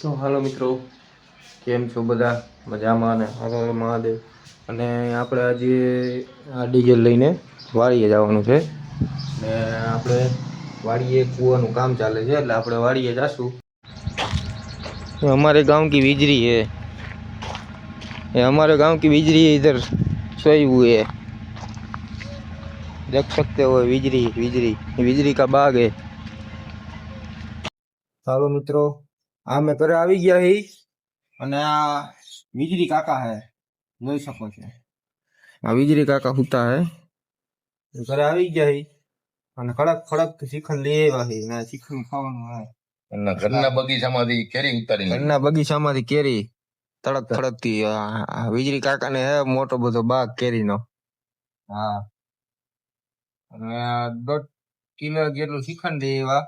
તો હાલો મિત્રો, કેમ છો બધા? મજામાં ને? હર હર મહાદેવ. અને આપણે આજે આ ડીઝલ લઈને વાડીએ જવાનું છે ને આપણે વાડીએ કૂવાનું કામ ચાલે છે એટલે આપણે વાડીએ જાશું। हमारे गांव की बिजली है, ये हमारे गांव की बिजली इधर सोई हुई है, देख सकते हो। बिजली बिजली बिजली का बाग है। ચાલો મિત્રો, આ મેં ઘરે આવી ગયા હી અને આ વીજળી કાકા હે, જોઈ શકો છો। આ વીજળી કાકા હુતા હે, ઘરે આવી ગયા હી અને કડક કડક શ્રીખંડ લઈ આવ્યા હી ને શ્રીખંડ ખાવાનું હે। ઘરના બગીચામાંથી કેરી ઉતારી ઘરના બગીચામાંથી કેરી તડક તડકતી વીજળી કાકાને હે મોટો બધો બાગ કેરીનો। હા, અને 1.5 કિલો જેટલું શ્રીખંડ લઈ આવ્યા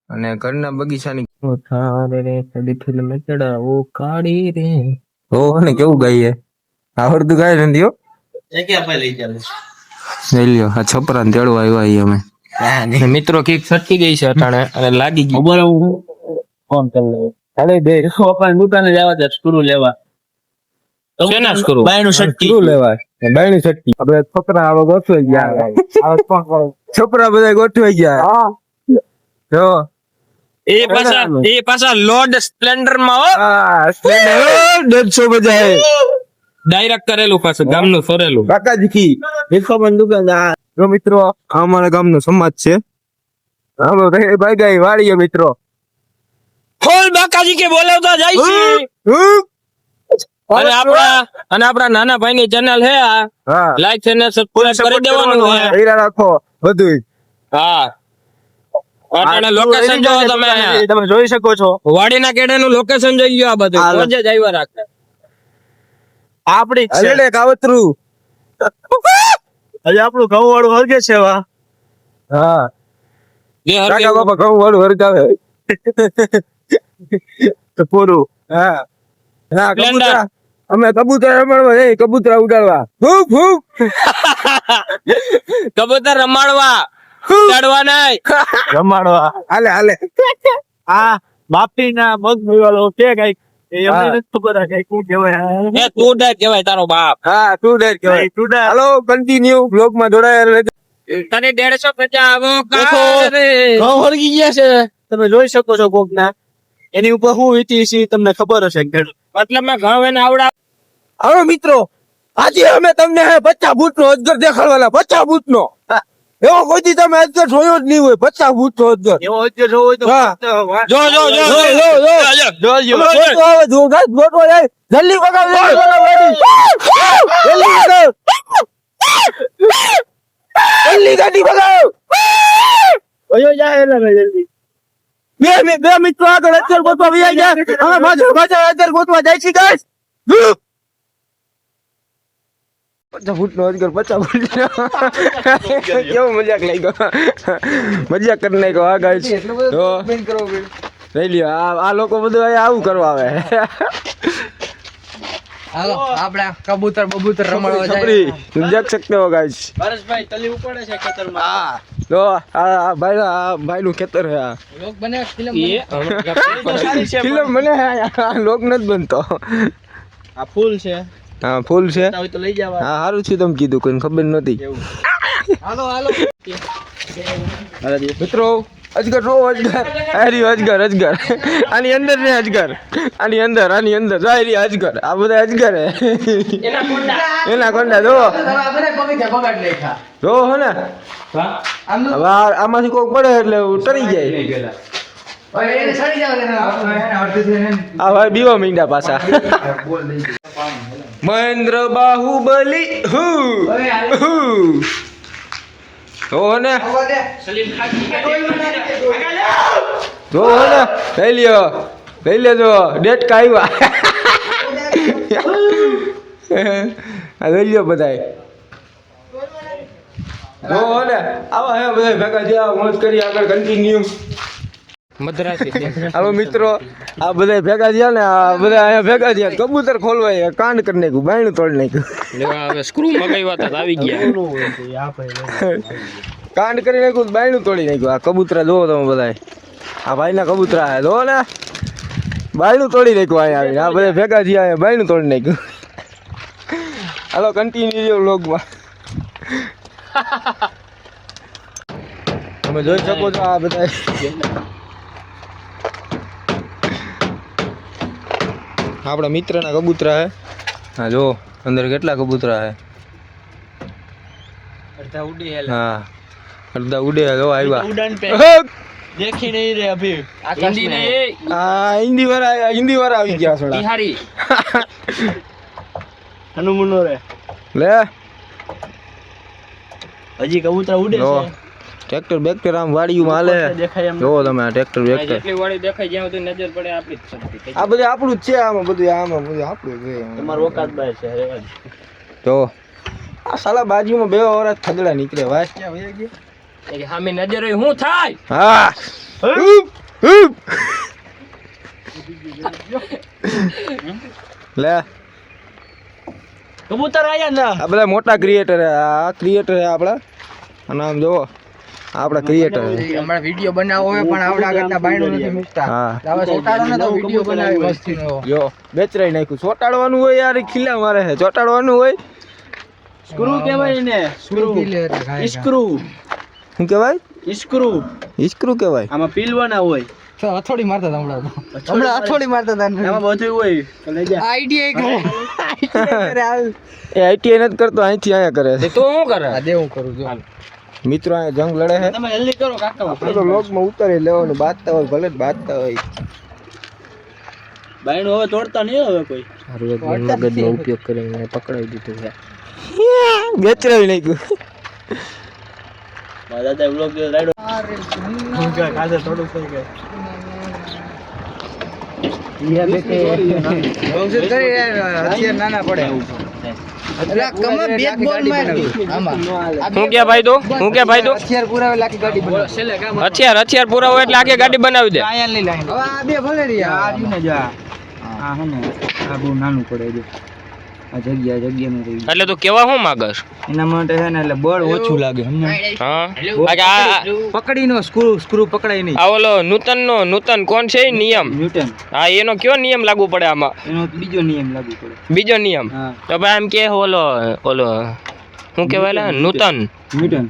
અને ઘરના બગીચાની થારે રે કદી ફિલ્મ ચડાવો કાળી રે હો ને કેવું ગાઈએ આવડતું ગાય નથી હો એ કે આપણે લઈ ચાલે લઈ લ્યો આ છપરાને તેડવા આવ્યા અમે મિત્રો કીક સટકી ગઈ છે અટાણે અને લાગી ગઈ ખબર હું ફોન કરી લે ચાલે દે આપણે દુકાને જવા દે સ્ક્રૂ લેવા શેના સ્ક્રૂ બાયનું સટકી સ્ક્રૂ લેવા બાયની સટકી આપણે છોકરા આવો ગોઠવાઈ ગયા છોકરા બધા ગોઠવાઈ ગયા હા જો એ પાછા લોડ સ્પ્લેન્ડર માં હો હા સ્પ્લેન્ડર 150 બજાય ડાયરેક્ટ કરેલું પાછું ગામનું ફરેલું કાકાજી દેખો બંદુકાન જો મિત્રો આ અમારા ગામનો સમાજ છે હાલો રે ભાઈ ગઈ વાડીએ મિત્રો ફોલ બાકાજી કે બોલાવતા જાય છે અને આપણા નાના ભાઈ ની ચેનલ છે આ હા લાઈક અને સબસ્ક્રાઇબ કરી દેવાનું છે હીરા રાખો બધું હા અટાણે લોકેશન જો તમે જોઈ શકો છો વાડીના કેડેનું લોકેશન જોઈ ગયો આ બધું રોજે જ આવ્યા રાખે આપડી અલે કાવતરું હજી આપણું ઘઉં વાળું હરગે છે વા હા જે કાકા બાપા ઘઉં વાળું હરગાવે તો પૂરું હા હા કબૂતરા અમે કબૂતરા રમાડવા જઈ કબૂતરા ઉડાડવા ફૂક ફૂક કબૂતર રમાડવા ચડવા નહીં રમાડવા હાલે હાલે આ બાપી ના મગ વાળો કે કઈ એમને નથી ખબર કઈ શું કહેવાય એ તું ડર કહેવાય તારો બાપ હા તું ડર કહેવાય તું ડર હાલો કન્ટિન્યુ બ્લોગ માં જોડાયેલા રહેજો તને 150 આવો ઘઉં હરગી ગયા છે તમે જોઈ શકો છો કોક ના એની ઉપર શું વીતી છે તમને ખબર હશે મતલબ મેં ઘઉં એને આવડા હવે મિત્રો આજે અમે તમને 50 ફૂટ નો અજગર દેખાડવાના 50 ફૂટ નો એવો કોઈ તમે અજગર જોયો જ નહીં હોય 50 ફૂટ નો અજગર એવો અજગર જોવો હોય તો જો જલ્દી વગાડ જલ્દી ગાડી વગાડ ઓયો જાય જલ્દી બે મિત્રો આગળ અજગર ગોતવા વયા ગયા હવે પાછળ અજગર ગોતવા જાય છે ગાઈસ 50 ફૂટ નો અજગર 50 ફૂટ કેવો મજાક લાગ્યો મજાક કરી નાખ્યો આ ગાઈસ તો લઈ લ્યો આ લોકો બધું આવું કરવા આવે હાલો આપણે કબૂતર બબૂતર રમાડવા જાય દેખ सकते हो गाइस પરેશભાઈ તલી ઉપડે છે ખેતરમાં હા તો આ ભાઈ નું ખેતર છે આ લોક બને ફિલ્મ ફિલ્મ બને આ લોક નથી બનતો આ ફૂલ છે હા ફૂલ છે હોય તો લઈ જવા હા સારું છે તમે કીધું કોઈ ખબર નહોતી હાલો હાલો મિત્રો અજગર રો અજગર આરી અજગર અજગર આની અંદર ને અજગર આની અંદર જાયરી અજગર આ બધા અજગર હે એના કોંડા જો આપણે પગી બગાડ લેખા જો હે ને હવે આમાંથી કોક પડે એટલે ઉતરી જાય ઓય એને સડી જાવ ને આ ભાઈ બીવા મીંડા પાછા મહેન્દ્ર બાહુબલી જો ને જો ને લઈ લેજો ડેટ કા આવ્યા લઈ લ્યો બધાય જો ને આવા હે બધા ભેગા થયા મોજ કરી આગળ કન્ટિન્યુ હાલો મિત્રો આ બધા ભેગા થયા ને આ બધા અહીંયા ભેગા થયા કબૂતર ખોલવાય કાંડ કરી નાખ્યું બાયણું તોડી નાખ્યું હવે સ્ક્રૂ મગાવ્યા હતા આવી ગયા કાંડ કરી નાખ્યું બાયણું તોડી નાખ્યું આ કબૂતરા જોવો તમે બધા આ ભાઈના કબૂતરા હે જો ને બાયણું તોડી નાખ્યું અહીંયા આવીને આ બધા ભેગા થયા અહીંયા બાયણું તોડી નાખ્યું હાલો કન્ટિન્યુ વ્લોગમાં તમે જોઈ શકો છો આ બધા આપણા મિત્રના કબૂતરા હે હા જો અંદર કેટલા કબૂતરા હે અડધા ઉડી હા અડધા ઉડે જો આવ્યા ઉડાન पे देखी नहीं रहे अभी हिंदी नहीं આ હિન્દી વાળા આવી ગયા સોડા बिहारी હનુમનો રે લે હજી કબૂતર ઉડે જો છે ટ્રેક્ટર બેક્ટર આમ વાડીમાં હાલે દેખાય એમ જો તમે આ ટ્રેક્ટર બેક્ટર જેટલી વાળી દેખાય જ્યાં સુધી નજર પડે આપણી જ શક્તિ આ બધું આપણું જ છે આમાં બધું આપણું છે તમારો ઓકાત બાય છે રેવા દે. જો આ સાલા બાજુમાં બે ઓરત ખદડા નીકળે વાસ ક્યાં વયા ગયા કે સામે નજર હોય શું થાય હા હુપ, હુપ. લે કબૂતર આયા ના આ બધા મોટા ક્રિએટર આ ક્રિએટર હે આપડા અને આમ જો આપડા ક્રિએટર હમણાં વિડિયો બનાવવો હોય પણ આવડા કરતા બાયણું નથી મૂકતા હા હવે સોટાડો ને તો વિડિયો બનાવી મસ્તીનો જો બેચરાઈ નાખ્યું ચોટાડવાનું હોય યાર ખીલા મારે છે ચોટાડવાનું હોય સ્ક્રૂ કહેવાય ને સ્ક્રૂ સ્ક્રૂ શું કહેવાય સ્ક્રૂ ઈસ્ક્રુ કહેવાય આમાં પીલવાના હોય તો હથોડી મારતા હતા હમણાં હથોડી મારતા હતા એમાં બધું હોય તો લઈ જા આઈડિયા એ આઈટીઆઈ નથી કરતો અહીંથી અહીંયા કરે છે તો હું કરે આ દે હું કરું જો મિત્રો અહીંયા જંગ લડે છે તમે જલ્દી કરો કાકા આપણે તો લોગમાં ઉતારી લેવાનું બાજતા હોય ભલે જ બાજતા હોય બાયણું હવે તોડતા નહીં હવે કોઈ સારું એક મગજનો ઉપયોગ કરીને પકડાવી દીધું છે બેચરાવી નાખ્યું મારા દાદા વ્લોગ રાઈડો ખાધે થોડું થઈ ગયું નાના પડે હું ક્યાં ભાઈ દો હથિયાર પુરાવે લાખી ગાડી બનાવે હથિયાર પૂરા હોય એટલે આખી ગાડી બનાવી દે આયા લઈ લાઈન હવે આ બે ભલે રહ્યા આ રહ્યું ને જા આ હે ને આ બહુ નાનું પડે છે આ જગ્યા નું રહી એટલે તું કેવા હું માંગસ એના માટે છે ને એટલે બળ ઓછું લાગે સમજ્યા હા આ પકડીનો સ્ક્રૂ પકડાય નહીં આ ઓલો નૂતન કોણ છે ઈ નિયમ ન્યૂટન હા એનો કયો નિયમ લાગુ પડે આમાં એનો બીજો નિયમ લાગુ પડે બીજો નિયમ હા તો ભાઈ આમ કે ઓલો શું કહેવાય લે નૂતન ન્યૂટન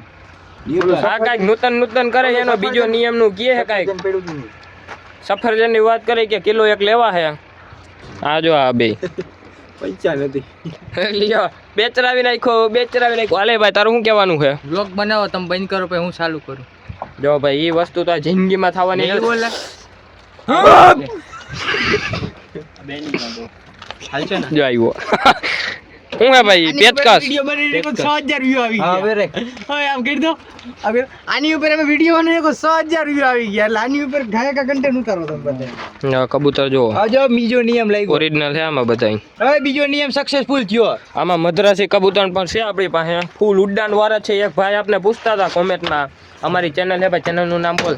આ કાંઈક નૂતન કરે છે એનો બીજો નિયમ નું કે છે કાંઈક સફરજન ની વાત કરે કે કિલો એક લેવા છે આ જો આ બે પૈસા નથી લ્યો બેચરાવી નાખ્યો હાલે ભાઈ તારું શું કહેવાનું છે વ્લોગ બનાવો તમે બંધ કરો પછી હું ચાલુ કરું જો ભાઈ એ વસ્તુ તો આ જિંદગીમાં થવાની નથી. બોલે જો આવ્યો શું હે ભાઈ પેચકસ વિડિયો બનાવીને 6000 વ્યૂ આવી ગયા હવે રે હવે આમ કરી દો હવે આની ઉપર અમે વિડિયો બનાવ્યો 6000 વ્યૂ આવી ગયા એટલે આની ઉપર ઘાયકા કન્ટેન્ટ ઉતારો તમે બધા કબૂતર જો આ જો બીજો નિયમ લાગ્યો ઓરિજિનલ છે આમાં બધાય હવે બીજો નિયમ સક્સેસફુલ થયો આમાં મદ્રાસી કબૂતર પણ છે આપણી પાસે ફૂલ ઉડાન વાળા છે એક ભાઈ આપણે પૂછતા હતા કોમેન્ટમાં અમારી ચેનલ છે ભાઈ ચેનલનું નામ બોલ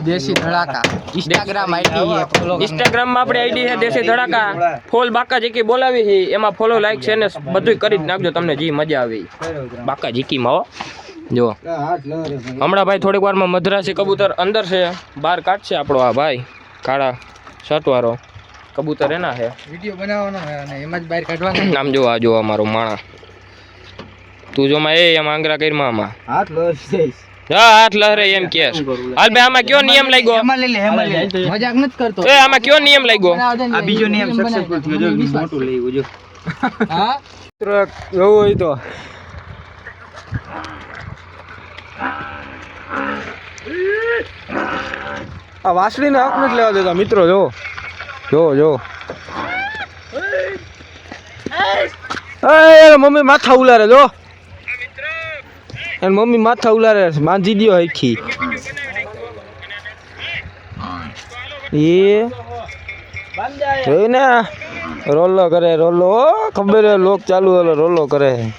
દેશી ધડાકા ઇન્સ્ટાગ્રામ આઈડી છે ફોલો ઇન્સ્ટાગ્રામમાં આપણી આઈડી છે દેશી ધડાકા ફોલ બાકા જીકી બોલાવી છે એમાં ફોલો લાઈક છે ને બધું કરી જ નાખજો તમને જે મજા આવે ઈ. બાકા જીકીમાં હો જો હમણાં ભાઈ થોડીક વારમાં મદ્રાસી કબૂતર અંદર છે બહાર કાઢશે આપણો આ ભાઈ કાળા શર્ટ વાળો કબૂતર એના છે વિડિયો બનાવવાનો છે અને એમાં જ બહાર કાઢવાનો આમ જો આ જો અમારો માણા તું જો માં એમ આંગરા કરીમાં આમાં હાથ લો હા હાથ લહરે એમ કેસ હાલ ભાઈ આમાં કયો નિયમ લાગ્યો એમાં લઈ લે મજાક નથી કરતો એ આમાં કયો નિયમ લાગ્યો આ બીજો નિયમ સક્સેસફુલ થયો જો મોટું લઈ જો હા મિત્રો જોવું હોય તો આ વાસળીને હક નથી લેવા દેતા મિત્રો જો એ મમ્મી માથા ઉલારે જો અને મમ્મી માથા ઉલારે માંજી દ્યો હરખી એ જોયું ને રોલો કરે રોલો ખબર હે લોક ચાલુ ઓલો રોલો કરે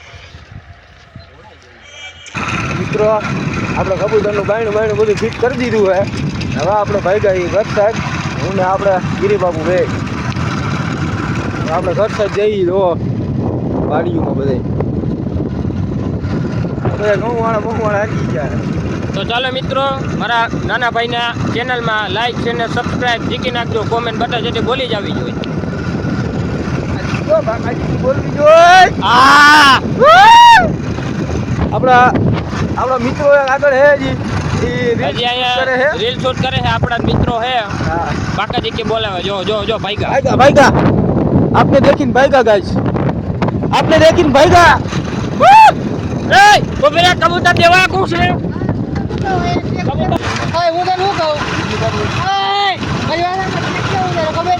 મિત્રો આપણે કબૂતરનું બાયણું બધું ફિટ કરી દીધું હે હવે આપણે ભાઈ ગઈ ઘર સાહેબ હું ને આપણે ગિરિબાબુ બે આપણે ઘર સાહેબ જઈ જો વાડીઓમાં બધે ઘઉં વાળા હાકી ગયા તો ચાલો મિત્રો મારા નાના ભાઈના ચેનલમાં લાઈક છે ને સબસ્ક્રાઇબ જીકી નાખજો કોમેન્ટ બધા જેટલી બોલી જ આવી જોઈએ બોલવી જોઈએ આપણા મિત્રો આગળ હે જી હજી અહીંયા રીલ શૂટ કરે છે આપણા મિત્રો હે બાકા જીકી બોલાવે જો જો જો ભાઈગા भाईगा आपने देखी भाईगा गाइस आपने देखी भाईगा એ તો પેલા કબૂતર દેવા કોણ છે ઓય હું તને શું કહું ઓય પરિવારના મને કેવું છે ખબર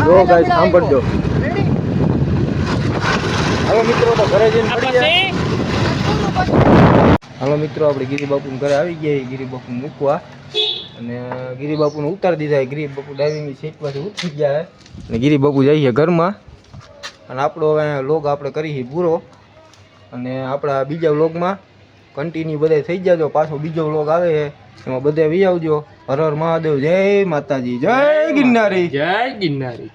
જો ગાઈસ સાંભળજો હાલો મિત્રો તો ઘરે જઈને આ મળીએ પછી હાલો મિત્રો આપણે ગિરિબાપુ ઘરે આવી ગયા ગિરિબાપુ મૂકવા અને ગિરિબાપુને ઉતારી દીધા ગિરિબાપુ ડાઇવિંગની સીટ માંથી ઉતરી ગયા છે અને ગિરિબાપુ જઈએ ઘરમાં અને આપણો હવે લોગ આપણે કરીએ પૂરો અને આપણા બીજા વ્લોગમાં કન્ટિન્યુ બધા થઈ જાજો પાછો બીજો વ્લોગ આવે છે એમાં બધા વી આવજો હર હર મહાદેવ જય માતાજી જય ગિરનારી જય ગિરનારી